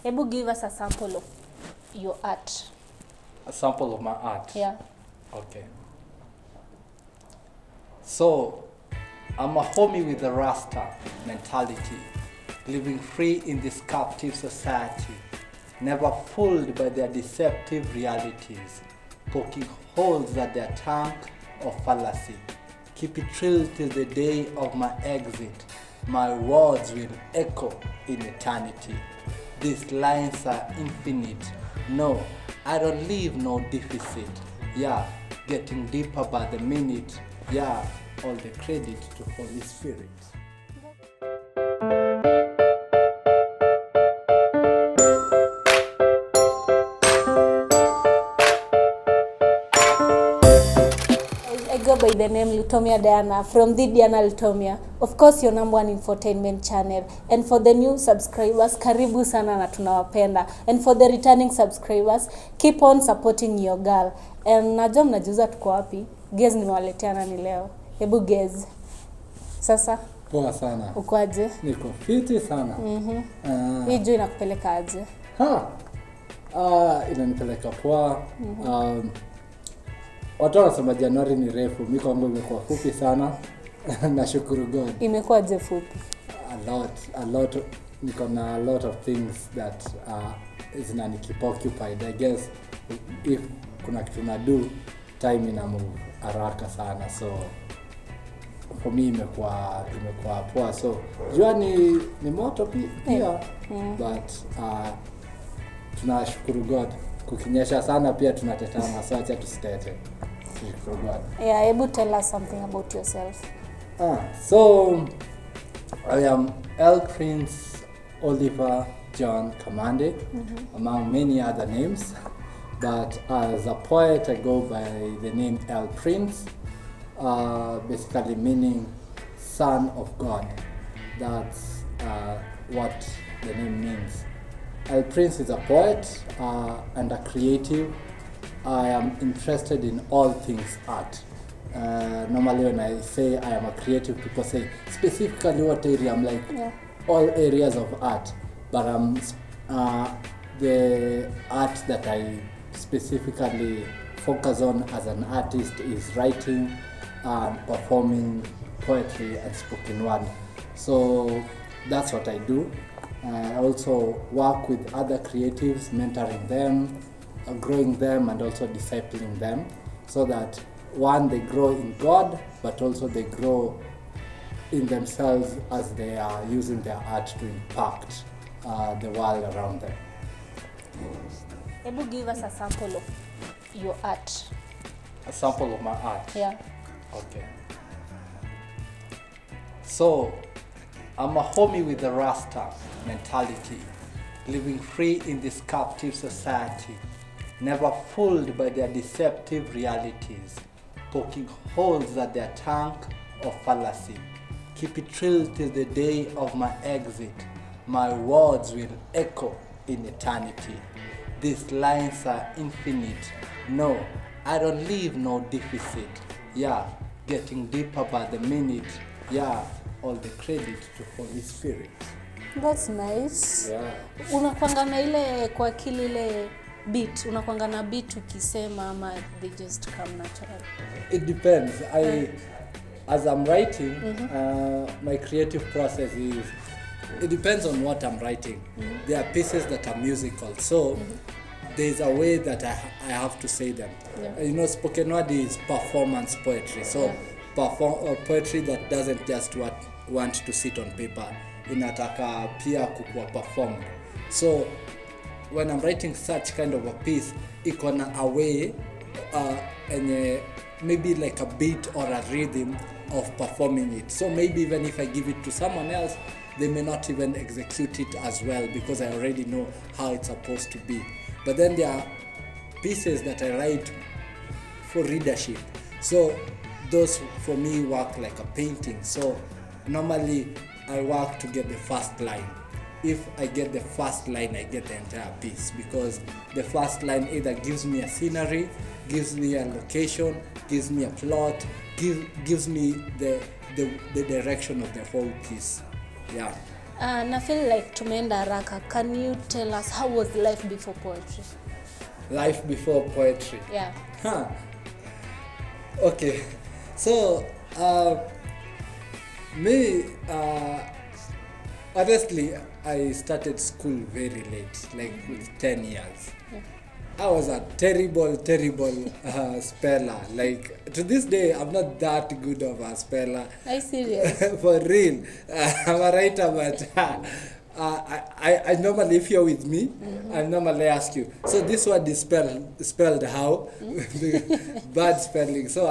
Ebu give us a sample of your art. A sample of my art? Yeah. Okay. So, I'm a homie with a Rasta mentality, living free in this captive society, never fooled by their deceptive realities, poking holes at their tank of fallacy. Keep it real till the day of my exit. My words will echo in eternity. These lines are infinite. No, I don't leave no deficit. Yeah, getting deeper by the minute. Yeah, all the credit to Holy Spirit. I go by the name Lutomia Diana from the Diana Lutomia. Of course, your number one infotainment channel. And for the new subscribers, karibu sana na tunawapenda. And for the returning subscribers, keep on supporting your girl. And najua mnajuza tuko wapi. Guess nimewaletea nani leo. Hebu guess. Sasa? Poa sana. Uko aje? Niko fiti sana. Hii juu inakupeleka aje? Inanipeleka poa. Watu wanasema Januari ni refu, mimi kwangu imekuwa fupi sana. Nashukuru God. Imekuwa aje fupi? A lot, niko na a lot of things that zinani keep occupied. I guess if kuna kitu na do, time ina move haraka sana. So for me imekuwa poa. So jua ni moto pia. But tunashukuru God. Kukinyesha sana pia tunatetana, so acha tusitete. Yeah, able to tell us something about yourself. So I am Prince Oliver John Kamande, among many other names. But as a poet, I go by the name Prins, basically meaning son of God. That's what the name means. Prince is a poet and a creative. I am interested in all things art. Normally when I say I am a creative, people say specifically what area. I'm like, all areas of art. But the art that I specifically focus on as an artist is writing and performing poetry and spoken word. So that's what I do. I also work with other creatives, mentoring them, growing them, and also discipling them, so that one, they grow in God, but also they grow in themselves as they are using their art to impact the world around them. Ebu give us a sample of your art. A sample of my art? Yeah. Okay. So, I'm a homie with a Rasta mentality, living free in this captive society, never fooled by their deceptive realities, poking holes at their tank of fallacy. Keep it real till the day of my exit. My words will echo in eternity. These lines are infinite. No, I don't leave no deficit. Yeah, getting deeper by the minute. Yeah, all the credit to Holy Spirit. That's nice. Yeah. Unakwanga na ile kwa akili ile beat, unakwanga na beat ukisema ama they just come natural? It depends. As I'm writing, my creative process is, it depends on what I'm writing. There are pieces that are musical, so there's a way that I have to say them. Spoken word is performance poetry, so poetry that doesn't just want to sit on paper, inataka pia kukua performed. So when I'm writing such kind of a piece, iko na a way maybe like a beat or a rhythm of performing it. So maybe even if I give it to someone else, they may not even execute it as well because I already know how it's supposed to be. But then there are pieces that I write for readership. So those for me work like a painting. So normally I work to get the first line. If I get the first line, I get the entire piece, because the first line either gives me a scenery, gives me a location, gives me a plot, gives me the direction of the whole piece. Yeah. Na feel like tumeenda haraka. Can you tell us how was life before poetry? Life before poetry. Yeah. Huh. Okay. So, me, honestly, I started school very late, like with 10 years. Yeah. I was a terrible speller. Like, to this day, I'm not that good of a speller. Are you serious? For real. I'm a writer, but I normally, if you're with me, I normally ask you, so this word is spelled how? Bad spelling. So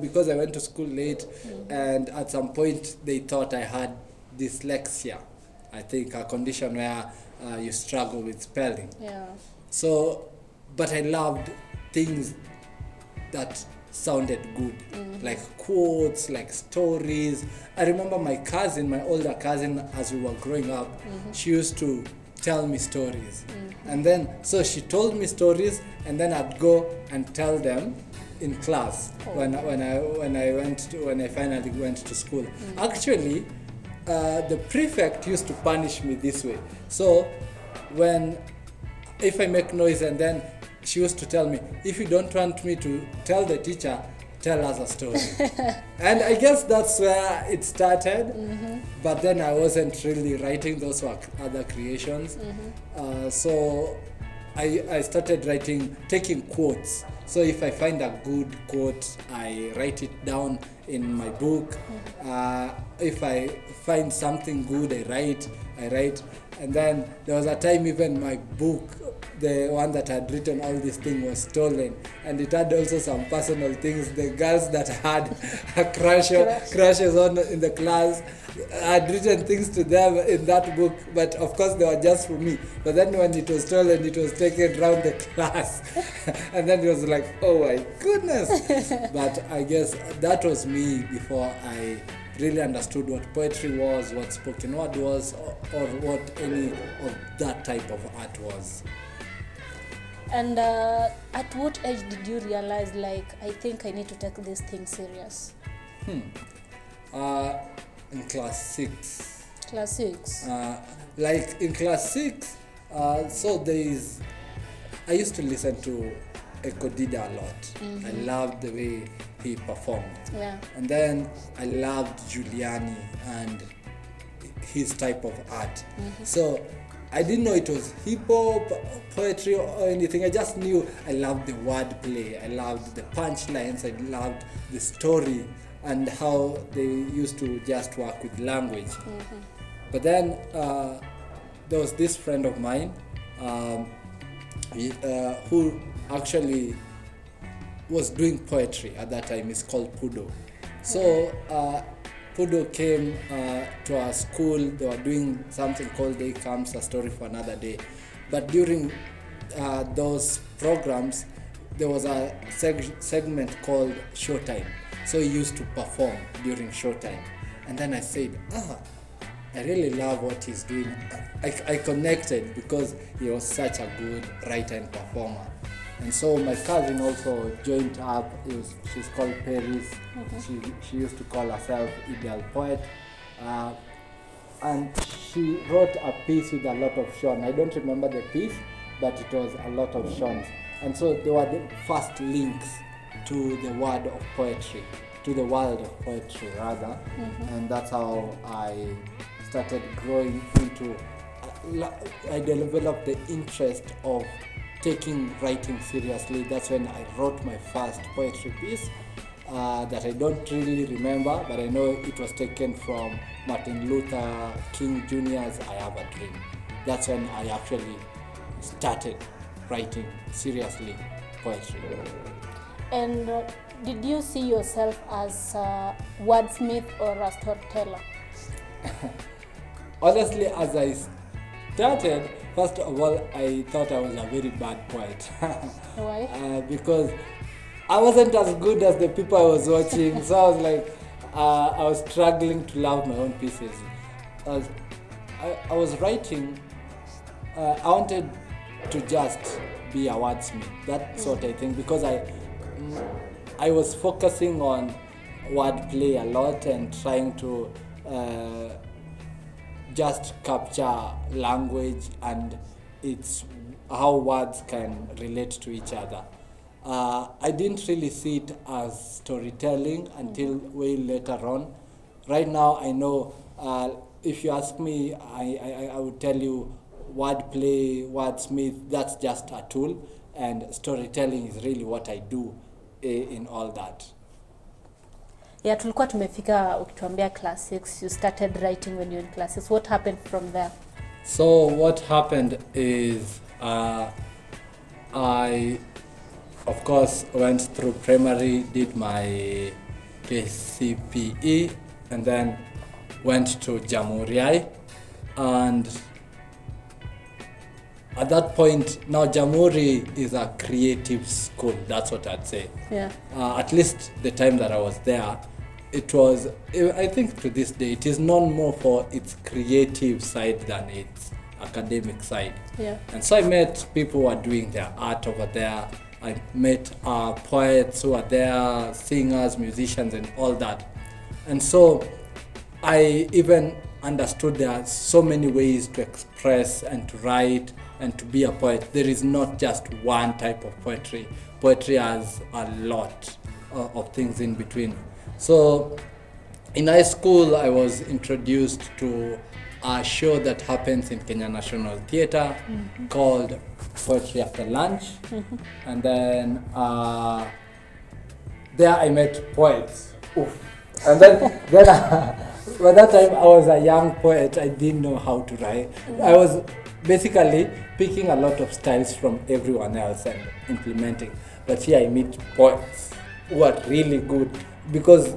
because I went to school late, and at some point they thought I had dyslexia. I think a condition where you struggle with spelling. Yeah. So, but I loved things that sounded good, like quotes, like stories. I remember my older cousin, as we were growing up, she used to tell me stories. And then, so she told me stories, and then I'd go and tell them in class when I finally went to school. Actually, the prefect used to punish me this way. So, if I make noise, and then she used to tell me, if you don't want me to tell the teacher, tell us a story. And I guess that's where it started. But then I wasn't really writing, those were other creations. So I started taking quotes. So if I find a good quote, I write it down in my book. If I find something good, I write. And then there was a time even my book, the one that I had written all this thing, was stolen, and it had also some personal things. The girls that had crushes on in the class, I had written things to them in that book, but of course they were just for me. But then when it was stolen, it was taken around the class, and then it was like, oh my goodness. But I guess that was me before I really understood what poetry was, what spoken word was, or what any of that type of art was. And at what age did you realize, like, I think I need to take this thing serious? In class 6. Class 6? Like in class 6, so I used to listen to Ekodida a lot. I loved the way he performed. Yeah. And then I loved Giuliani and his type of art. So I didn't know it was hip hop, poetry, or anything. I just knew I loved the wordplay. I loved the punchlines. I loved the story and how they used to just work with language. But then there was this friend of mine who actually was doing poetry at that time. It's called Pudo. So Pudo came to our school. They were doing something called Day Comes, a Story for Another Day. But during those programs, there was a segment called Showtime. So he used to perform during Showtime. And then I said, I really love what he's doing. I connected because he was such a good writer and performer. And so my cousin also joined up. She's called Prins. She used to call herself Ideal Poet. And she wrote a piece with a lot of Sean. I don't remember the piece, but it was a lot of Sean's. And so they were the first links to the word of poetry, to the world of poetry rather. And that's how I started growing into, I developed the interest of taking writing seriously. That's when I wrote my first poetry piece that I don't really remember, but I know it was taken from Martin Luther King Jr.'s I Have a Dream. That's when I actually started writing seriously poetry. And did you see yourself as a wordsmith or a storyteller? Honestly, as I started, first of all, I thought I was a very bad poet. Why? Because I wasn't as good as the people I was watching. So I was like, I was struggling to love my own pieces. I was writing, I wanted to just be a wordsmith. That's what I think, because I was focusing on wordplay a lot and trying to just capture language and it's how words can relate to each other. I didn't really see it as storytelling until way later on. Right now, I know if you ask me, I would tell you wordplay, wordsmith, that's just a tool, and storytelling is really what I do in all that. Yeah, tulikuwa tumefika ukituambia class 6, you started writing when you were in class 6. What happened from there? So what happened is I, of course, went through primary, did my KCPE, and then went to Jamhuri. And at that point, now Jamhuri is a creative school, that's what I'd say. Yeah. At least the time that I was there, it was, I think to this day, it is known more for its creative side than its academic side. Yeah. And so I met people who are doing their art over there. I met poets who are there, singers, musicians, and all that. And so I even understood there are so many ways to express and to write and to be a poet. There is not just one type of poetry. Poetry has a lot of things in between. So in high school, I was introduced to a show that happens in Kenya National Theatre called Poetry After Lunch. And then there I met poets. Oof. And then by that time I was a young poet. I didn't know how to write. I was basically picking a lot of styles from everyone else and implementing. But here I meet poets who are really good, because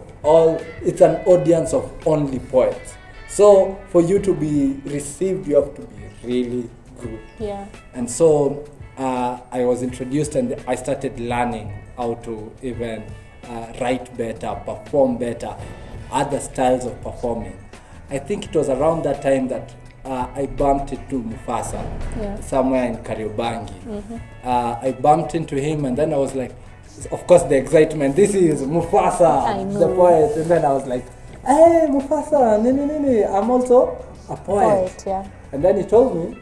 it's an audience of only poets. So for you to be received, you have to be really good. Yeah. And so I was introduced and I started learning how to even write better, perform better, other styles of performing. I think it was around that time that I bumped into Mufasa, somewhere in Kariobangi. I bumped into him and then I was like, of course the excitement, this is Mufasa, the poet. And then I was like, hey Mufasa, nee, I'm also a poet. Yeah. And then he told me,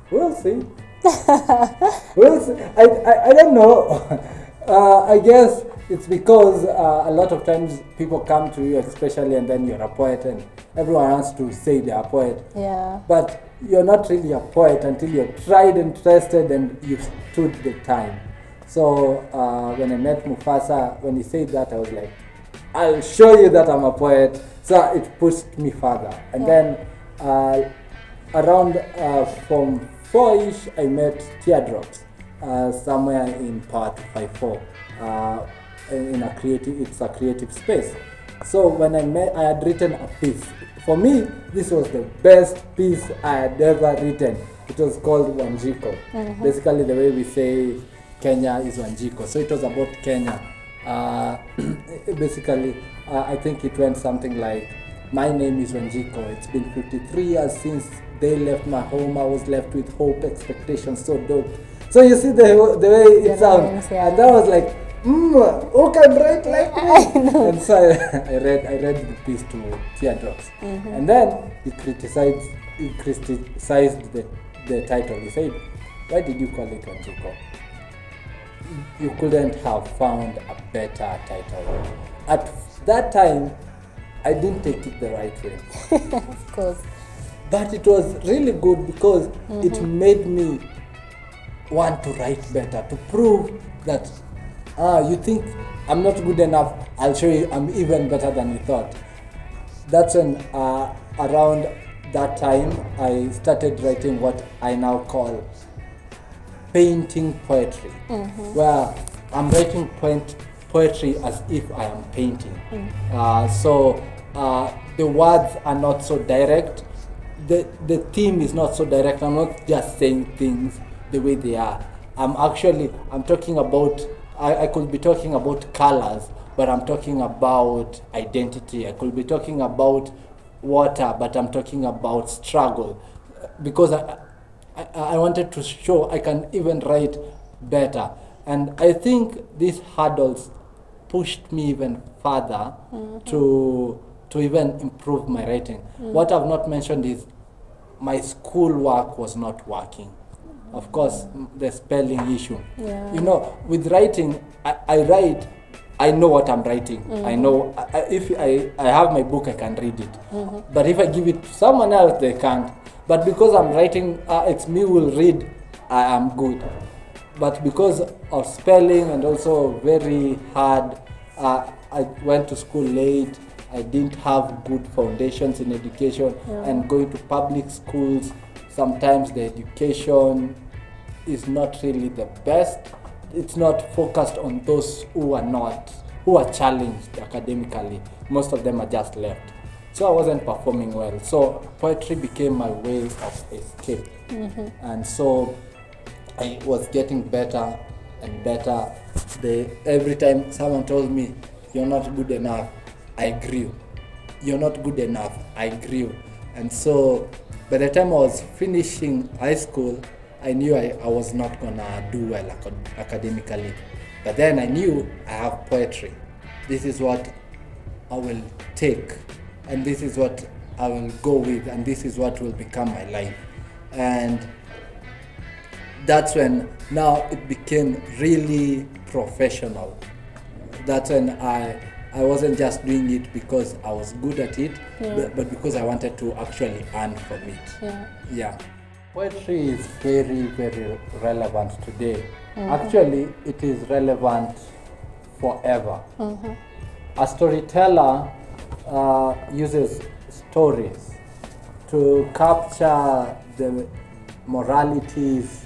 we'll see. We'll see. I don't know. I guess it's because a lot of times people come to you, especially, and then you're a poet and everyone wants to say they're a poet. Yeah. But you're not really a poet until you're tried and tested and you've stood the time. So when I met Mufasa, when he said that, I was like, I'll show you that I'm a poet. So it pushed me further. And then around from 4-ish, I met Teardrops somewhere in Power 254. In it's a creative space. So when I had written a piece. For me, this was the best piece I had ever written. It was called Wanjiko. Basically, the way we say Kenya is Wanjiko. So it was about Kenya. Basically, I think it went something like, my name is Wanjiko. It's been 53 years since they left my home. I was left with hope, expectations, so dope. So you see the way it sounds. And that was like, who can write like me? And so I read the piece to Teardrops. And then he criticized the title. He said, why did you call it Wanjiko? You couldn't have found a better title. At that time, I didn't take it the right way. Of course. But it was really good because it made me want to write better, to prove that you think I'm not good enough, I'll show you I'm even better than you thought. That's when around that time I started writing what I now call painting poetry, where I'm writing poetry as if I am painting. So the words are not so direct, the theme is not so direct. I'm not just saying things the way they are. I'm talking about, I could be talking about colors, but I'm talking about identity. I could be talking about water, but I'm talking about struggle, because I wanted to show I can even write better. And I think these hurdles pushed me even further to to even improve my writing. What I've not mentioned is my school work was not working. Of course, the spelling issue. Yeah. You know, with writing, I write, I know what I'm writing. I know, if I have my book, I can read it. But if I give it to someone else, they can't. But because I'm writing, it's me who will read, I am good. But because of spelling and also very hard, I went to school late. I didn't have good foundations in education, and going to public schools, sometimes the education is not really the best. It's not focused on those who are challenged academically. Most of them are just left. So I wasn't performing well. So poetry became my way of escape. And so I was getting better and better. Every time someone told me, you're not good enough, I grew. You're not good enough, I grew. And so by the time I was finishing high school, I knew I was not gonna do well academically. But then I knew I have poetry. This is what I will take, and this is what I will go with, and this is what will become my life. And that's when now it became really professional. That's when I wasn't just doing it because I was good at it, but because I wanted to actually earn from it. Yeah. Poetry is very, very relevant today. Actually, it is relevant forever. A storyteller uses stories to capture the moralities,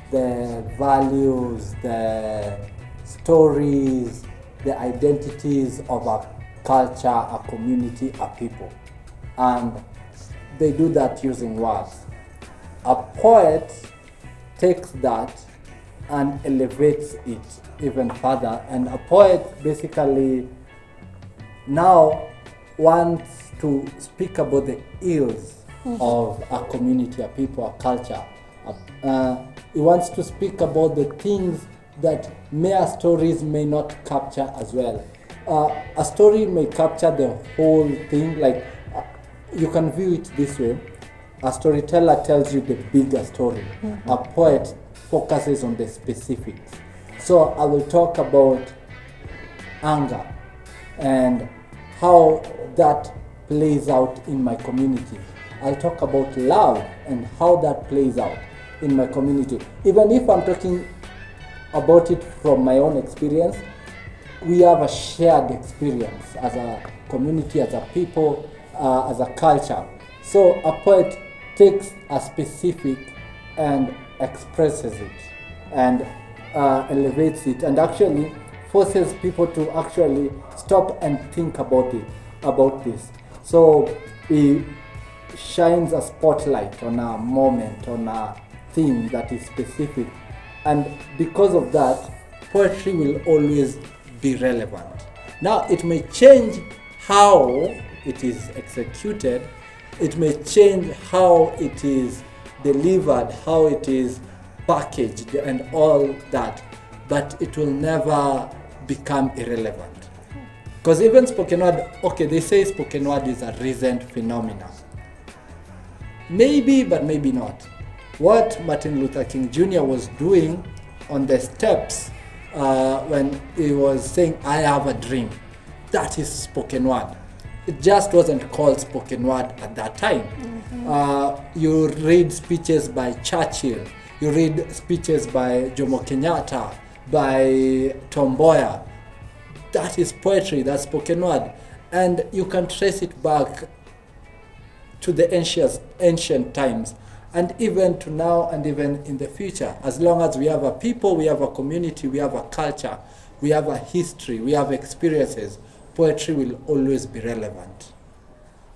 the values, the stories, the identities of a culture, a community, a people. And they do that using words. A poet takes that and elevates it even further. And a poet basically now wants to speak about the ills of a community, a people, a culture. He wants to speak about the things that mere stories may not capture as well. A story may capture the whole thing, like you can view it this way. A storyteller tells you the bigger story. A poet focuses on the specifics. So I will talk about anger and how that plays out in my community. I'll talk about love and how that plays out in my community. Even if I'm talking about it from my own experience, we have a shared experience as a community, as a people, as a culture. So a poet takes a specific and expresses it and elevates it, and actually forces people to actually stop and think about this. So he shines a spotlight on a moment, on a theme that is specific. And because of that, poetry will always be relevant. Now, it may change how it is executed, it may change how it is delivered, how it is packaged and all that, but it will never become irrelevant. Because even spoken word, okay, they say spoken word is a recent phenomenon. Maybe, but maybe not. What Martin Luther King Jr. was doing on the steps when he was saying, I have a dream, that is spoken word. It just wasn't called spoken word at that time. You read speeches by Churchill, you read speeches by Jomo Kenyatta, by Tom Mboya. That is poetry, that's spoken word. And you can trace it back to the ancient times, and even to now, and even in the future. As long as we have a people, we have a community, we have a culture, we have a history, we have experiences, poetry will always be relevant.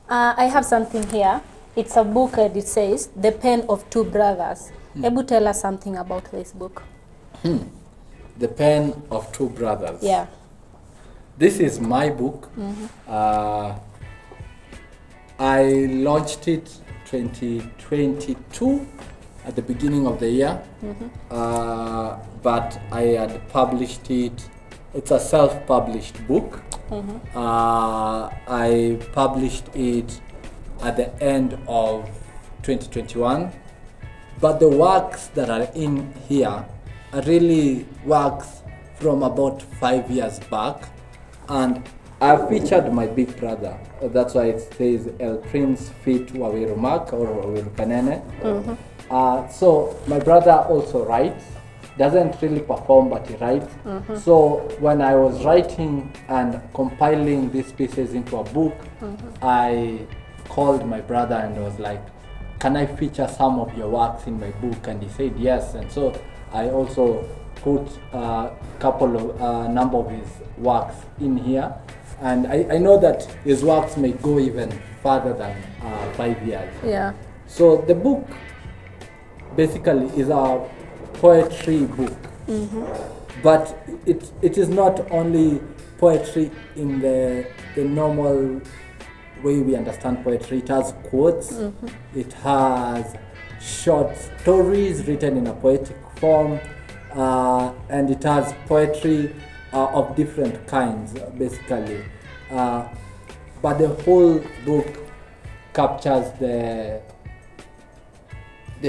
I have something here. It's a book and it says, The Pen of Two Brothers. Ebu tell us something about this book. The Pen of Two Brothers. Yeah. This is my book. I launched it 2022 at the beginning of the year, but I had published it. It's a self-published book. I published it at the end of 2021. But the works that are in here are really works from about 5 years back. And I featured my big brother. That's why it says El Prins Fit Wawiru Mark or Wawiru Kanene. So my brother also writes. Doesn't really perform, but he writes. So when I was writing and compiling these pieces into a book, I called my brother and was like, can I feature some of your works in my book? And he said yes. And so I also put a number of his works in here. And I know that his works may go even further than 5 years. Yeah. So the book basically is a poetry book. But it is not only poetry in the normal way we understand poetry. It has quotes, it has short stories written in a poetic form, and it has poetry of different kinds, basically. But the whole book captures the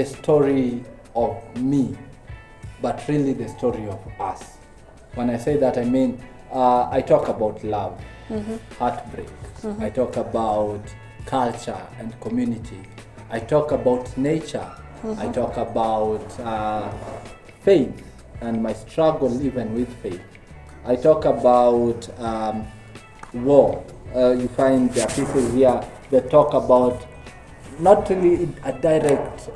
story of me, but really the story of us. When I say that, I mean I talk about love, heartbreak. I talk about culture and community. I talk about nature. I talk about faith and my struggle even with faith. I talk about war. You find there are pieces here that talk about not really a direct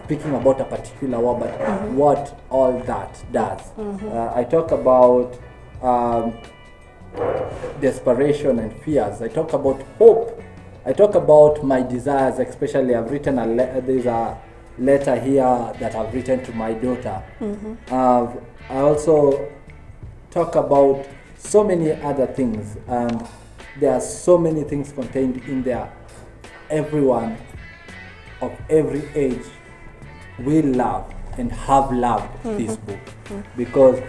speaking about a particular war, but what all that does. I talk about desperation and fears. I talk about hope. I talk about my desires, especially I've written there's a letter here that I've written to my daughter. I also talk about so many other things, and there are so many things contained in there. Everyone of every age will love and have loved this book, because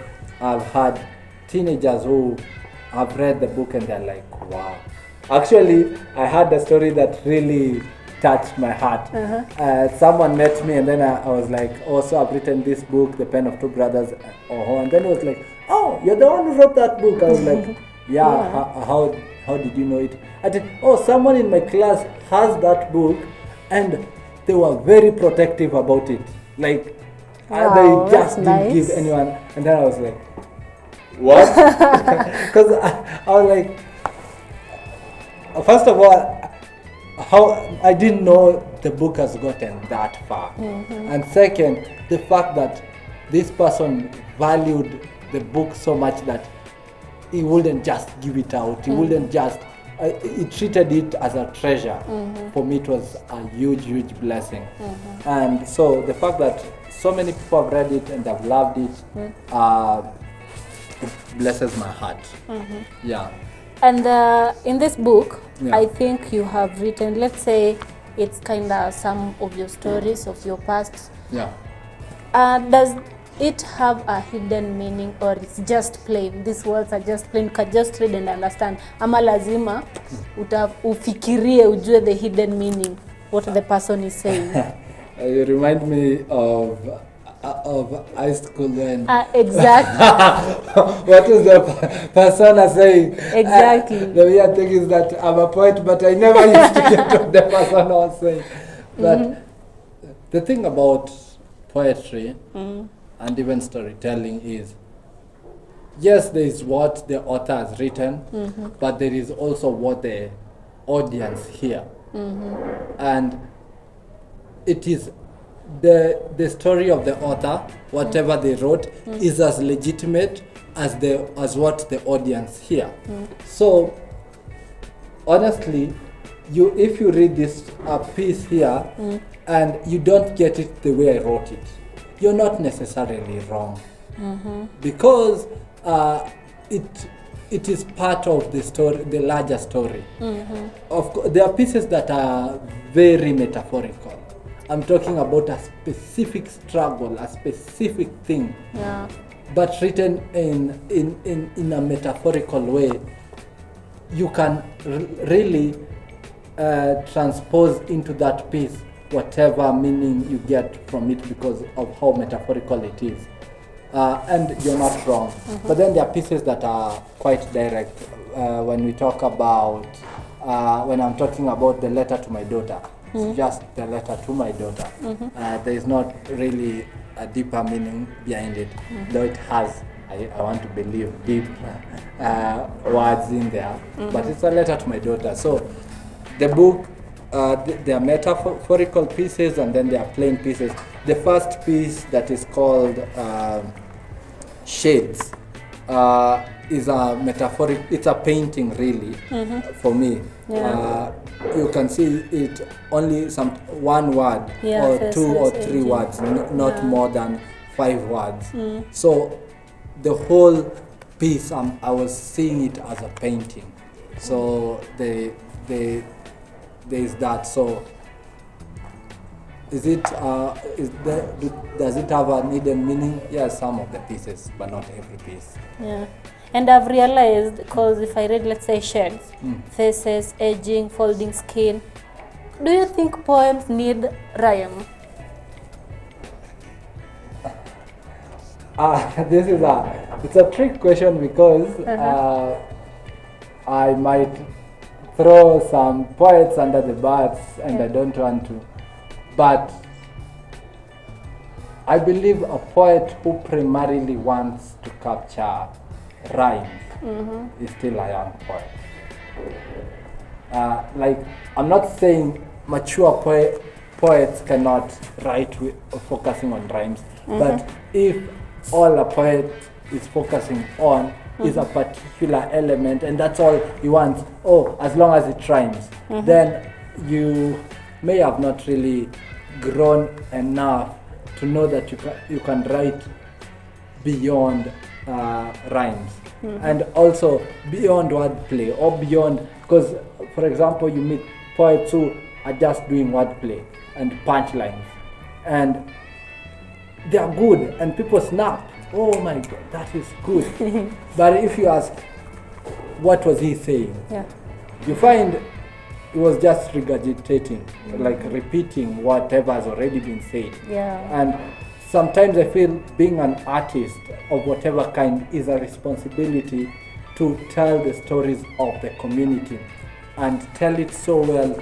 I've had teenagers who have read the book and they're like, wow. Actually, I had a story that really touched my heart. Someone met me and then I was like, oh, so I've written this book, The Pen of Two Brothers. And then it was like, oh, you're the one who wrote that book. I was like, yeah. How did you know it? I said, oh, someone in my class has that book, and they were very protective about it. Like, wow, they just didn't give anyone. And then I was like, what? Because I was like, first of all, how I didn't know the book has gotten that far. And second, the fact that this person valued the book so much that he wouldn't just give it out. He wouldn't just, he treated it as a treasure. For me, it was a huge, huge blessing. And so the fact that so many people have read it and have loved it, it blesses my heart. Yeah. And in this book, I think you have written, let's say, it's kind of some of your stories of your past. Yeah. Does it have a hidden meaning, or it's just plain? These words are just plain, can just read and understand. Ama lazima ufikirie ujue the hidden meaning, what the person is saying. You remind me of high school when. Exactly. What is the persona saying? Exactly. The weird thing is that I'm a poet, but I never used to get what the persona was saying. But the thing about poetry and even storytelling is, yes, there is what the author has written, but there is also what the audience hear. And it is the story of the author, whatever they wrote, is as legitimate as what the audience hear. So honestly, if you read this piece here and you don't get it the way I wrote it, you're not necessarily wrong, because it is part of the story, the larger story. Of course, there are pieces that are very metaphorical. I'm talking about a specific struggle, a specific thing but written in a metaphorical way, you can really transpose into that piece whatever meaning you get from it because of how metaphorical it is. And you're not wrong. But then there are pieces that are quite direct. When we talk about, when I'm talking about the letter to my daughter, it's just the letter to my daughter. There is not really a deeper meaning behind it, though it has, I want to believe, deep words in there. But it's a letter to my daughter. So the book, there are metaphorical pieces and then there are plain pieces. The first piece that is called Shades is a metaphoric, it's a painting really for me. You can see it only one word or two or three words, not more than 5 words. So the whole piece, I was seeing it as a painting. So there is that. So does it have a hidden meaning? Yes, some of the pieces, but not every piece. Yeah. And I've realized, because if I read, let's say, shades, faces, aging, folding skin, do you think poems need rhyme? This is it's a trick question because I might throw some poets under the bus and I don't want to. But I believe a poet who primarily wants to capture rhymes is still a young poet. Like, I'm not saying mature poets cannot write focusing on rhymes, but if all a poet is focusing on is a particular element and that's all he wants, as long as it rhymes, then you may have not really grown enough to know that you can write beyond rhymes and also beyond wordplay or beyond, because for example you meet poets who are just doing wordplay and punchlines and they are good and people snap, oh my god, that is good. But if you ask what was he saying, you find it was just regurgitating, like repeating whatever has already been said. And sometimes I feel being an artist of whatever kind is a responsibility to tell the stories of the community and tell it so well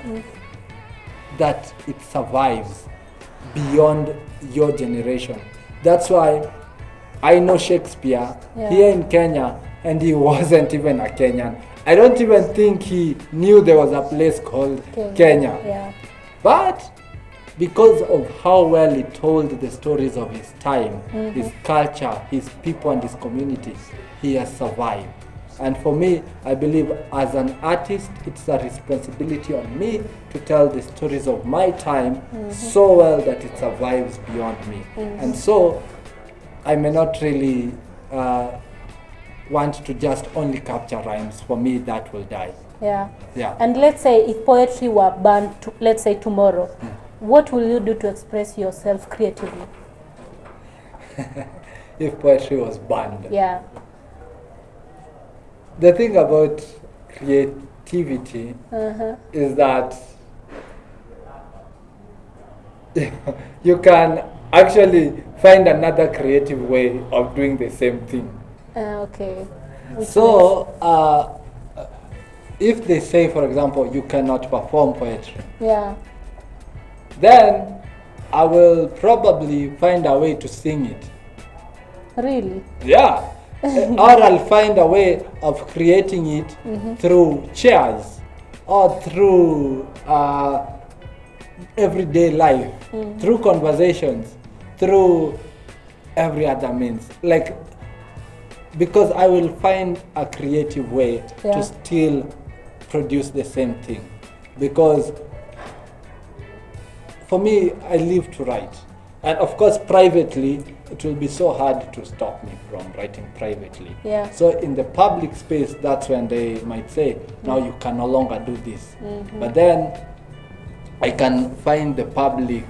that it survives beyond your generation. That's why I know Shakespeare here in Kenya and he wasn't even a Kenyan. I don't even think he knew there was a place called Kenya. But because of how well he told the stories of his time, his culture, his people and his community, he has survived. And for me, I believe as an artist, it's a responsibility on me to tell the stories of my time so well that it survives beyond me. And so I may not really want to just only capture rhymes. For me, that will die. And let's say if poetry were banned, let's say tomorrow, what will you do to express yourself creatively? If poetry was banned? The thing about creativity is that you can actually find another creative way of doing the same thing. So if they say, for example, you cannot perform poetry, then I will probably find a way to sing it. Really? Or I'll find a way of creating it through chairs or through everyday life, through conversations, through every other means. Like, because I will find a creative way to still produce the same thing. Because for me, I live to write. And of course, privately, it will be so hard to stop me from writing privately. So in the public space, that's when they might say, now you can no longer do this. But then I can find the public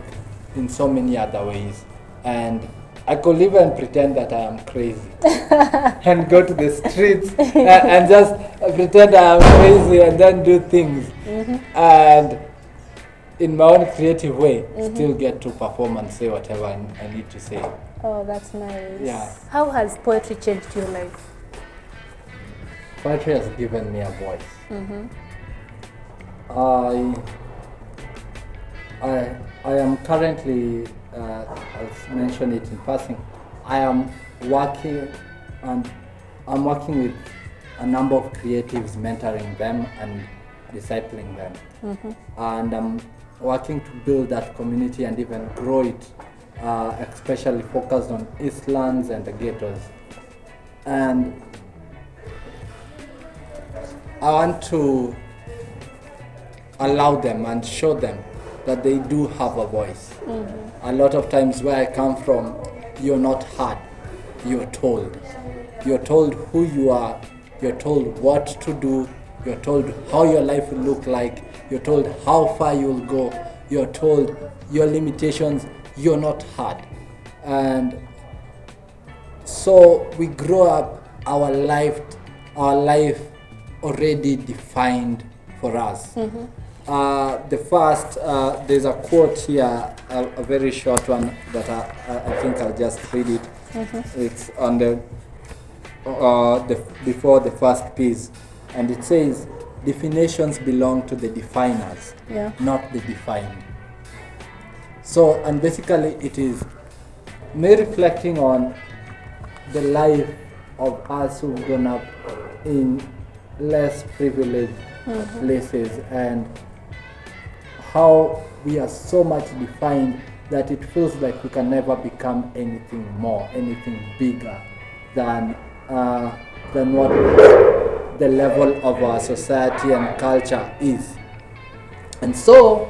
in so many other ways. And I could even pretend that I am crazy and go to the streets and just pretend I am crazy and then do things. And in my own creative way, still get to perform and say whatever I need to say. Oh, that's nice. Yeah. How has poetry changed your life? Poetry has given me a voice. I am currently, I'll mention it in passing, I am working with a number of creatives, mentoring them and discipling them. And I'm working to build that community and even grow it, especially focused on Eastlands and the ghettos. And I want to allow them and show them that they do have a voice. A lot of times where I come from, you're not heard, you're told. You're told who you are, you're told what to do, you're told how your life will look like, you're told how far you'll go, you're told your limitations, you're not heard. And so we grow up our life already defined for us. There's a quote here, a very short one that I think I'll just read it. It's on the before the first piece, and it says, definitions belong to the definers, not the defined. So, and basically it is me reflecting on the life of us who've grown up in less privileged places, and how we are so much defined that it feels like we can never become anything more, anything bigger than what the level of our society and culture is. And so,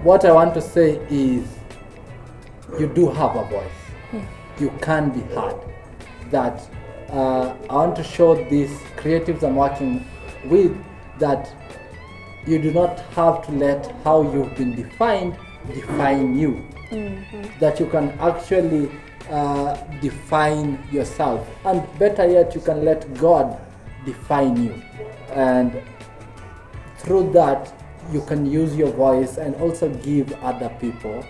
what I want to say is, you do have a voice. You can be heard. That I want to show these creatives I'm working with that you do not have to let how you've been defined define you. That you can actually define yourself, and better yet, you can let God define you, and through that you can use your voice and also give other people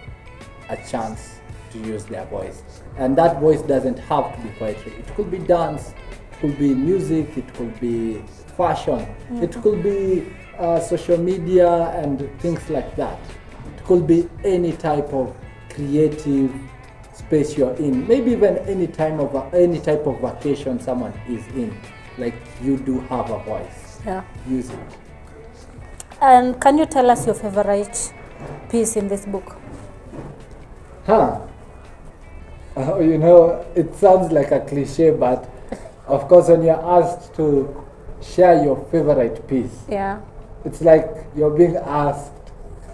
a chance to use their voice. And that voice doesn't have to be poetry. It could be dance, it could be music, it could be fashion, it could be social media and things like that. It could be any type of creative space you're in, maybe even any type of vacation someone is in. Like, you do have a voice. Use it. And can you tell us your favorite piece in this book? It sounds like a cliche, but of course when you're asked to share your favorite piece, it's like you're being asked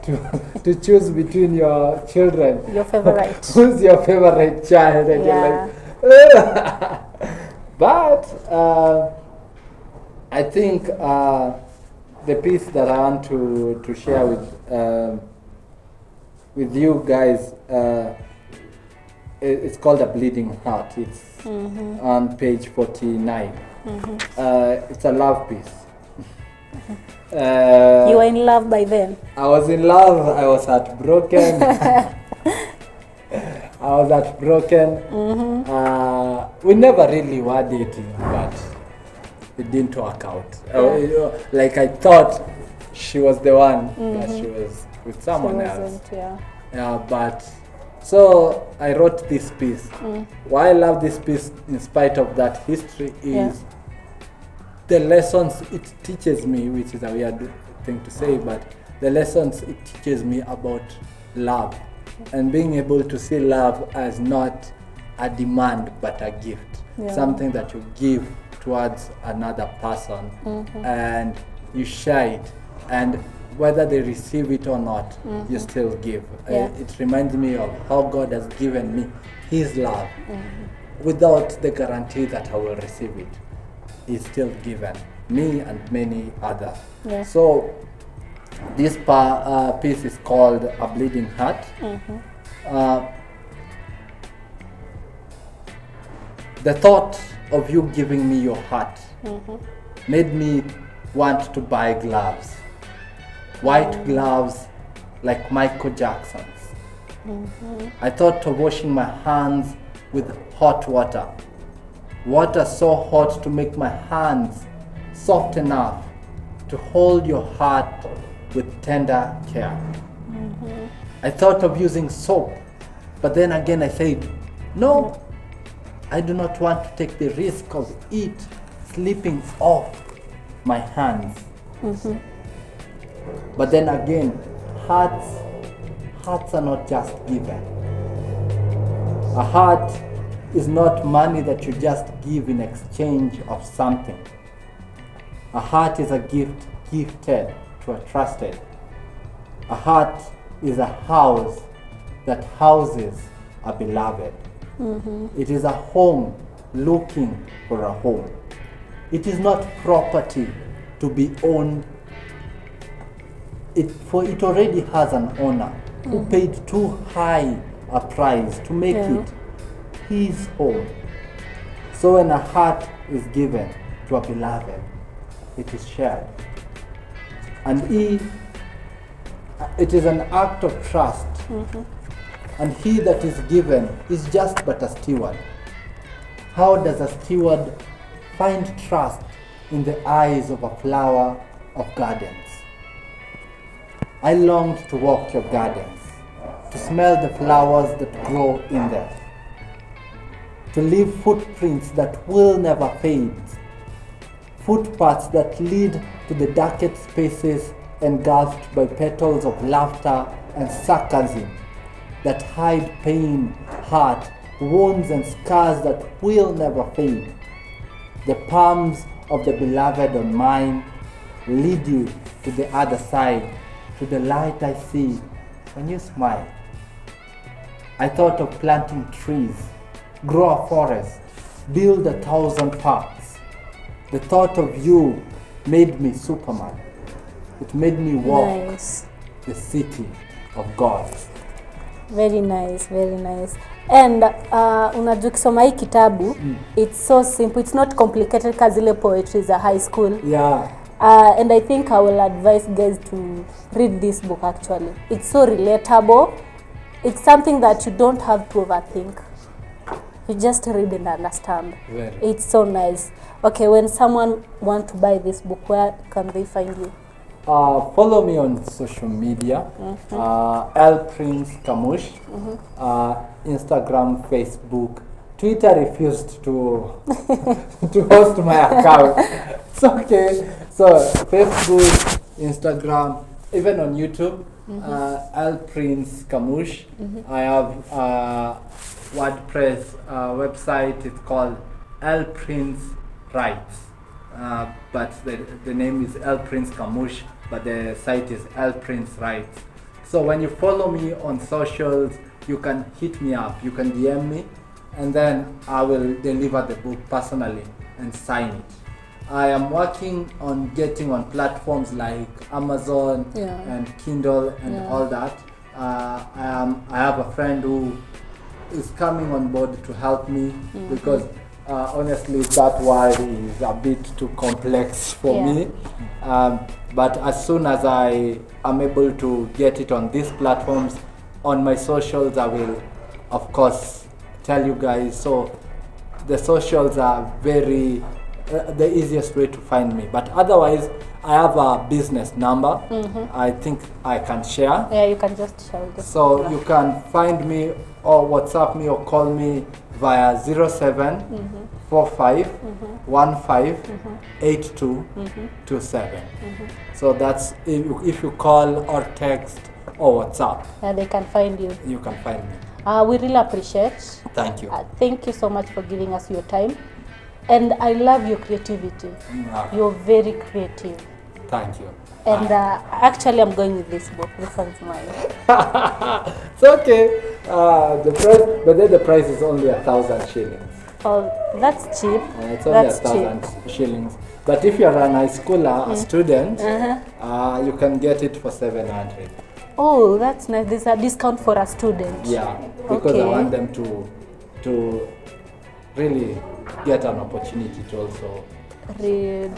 to choose between your children. Your favorite. Who's your favorite child? And you're like, but I think the piece that I want to share with you guys, it's called A Bleeding Heart. It's on page 49. It's a love piece. You were in love by then? I was in love. I was heartbroken. We never really were dating, but it didn't work out. Like, I thought she was the one, but she was with someone else. But so I wrote this piece. Why I love this piece, in spite of that history, is the lessons it teaches me, which is a weird thing to say, but the lessons it teaches me about love, and being able to see love as not a demand but a gift, something that you give towards another person, and you share it, and whether they receive it or not, you still give. It reminds me of how God has given me His love without the guarantee that I will receive it. Is still given me and many others. So this piece is called A Bleeding Heart. the thought of you giving me your heart made me want to buy gloves, white gloves like Michael Jackson's. I thought of washing my hands with hot water, water so hot to make my hands soft enough to hold your heart with tender care. I thought of using soap, but then again I said, no, I do not want to take the risk of it slipping off my hands. But then again, hearts are not just given. A heart is not money that you just give in exchange of something. A heart is a gift gifted to a trusted. A heart is a house that houses a beloved. It is a home looking for a home. It is not property to be owned. It already has an owner who paid too high a price to make it his home. So when a heart is given to a beloved, it is shared. And it is an act of trust. And he that is given is just but a steward. How does a steward find trust in the eyes of a flower of gardens? I longed to walk your gardens, to smell the flowers that grow in them, to leave footprints that will never fade, footpaths that lead to the darkest spaces engulfed by petals of laughter and sarcasm, that hide pain, hurt, wounds and scars that will never fade. The palms of the beloved on mine lead you to the other side, to the light I see when you smile. I thought of planting trees, grow a forest, build 1,000 parks. The thought of you made me Superman. It made me walk the city of God. Very nice, very nice. And unajua kisoma hii kitabu, it's so simple, it's not complicated kazi ile poetry is a high school. Yeah. And I think I will advise guys to read this book actually. It's so relatable. It's something that you don't have to overthink. You just read and understand. Very. It's so nice. Okay, when someone want to buy this book, where can they find you? Follow me on social media, Prins Kamush, Instagram, Facebook. Twitter refused to to host my account. It's okay. So Facebook, Instagram, even on YouTube, Prins Kamush. I have WordPress website. It's called Prins Writes. But the name is Prins Kamush, but the site is Prins Writes. So when you follow me on socials, you can hit me up, you can DM me, and then I will deliver the book personally and sign it. I am working on getting on platforms like Amazon and Kindle and all that. I have a friend who is coming on board to help me because honestly that word is a bit too complex for me. But as soon as I am able to get it on these platforms, on my socials, I will of course tell you guys. So the socials are very the easiest way to find me. But otherwise, I have a business number. I think I can share. Yeah, you can just share it. So you can find me or WhatsApp me or call me via 07 45 15 8227. So that's if you call or text or WhatsApp. Yeah, they can find you. You can find me. We really appreciate. Thank you. Thank you so much for giving us your time. And I love your creativity. You're very creative. Thank you. And actually, I'm going with this book. This one's mine. It's okay. The price, but then the price is only 1,000 shillings. Oh, that's cheap. It's only 1,000 shillings. But if you're an high schooler, a student, you can get it for 700. Oh, that's nice. There's a discount for a student. Yeah, because I want them to really get an opportunity to also Read.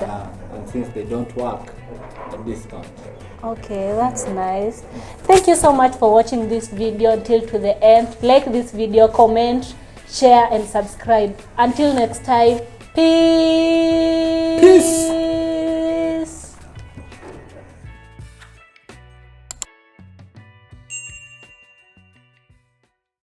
and since they don't work, a discount. Okay, that's nice. Thank you so much for watching this video until to the end. Like this video, comment, share and subscribe. Until next time, peace.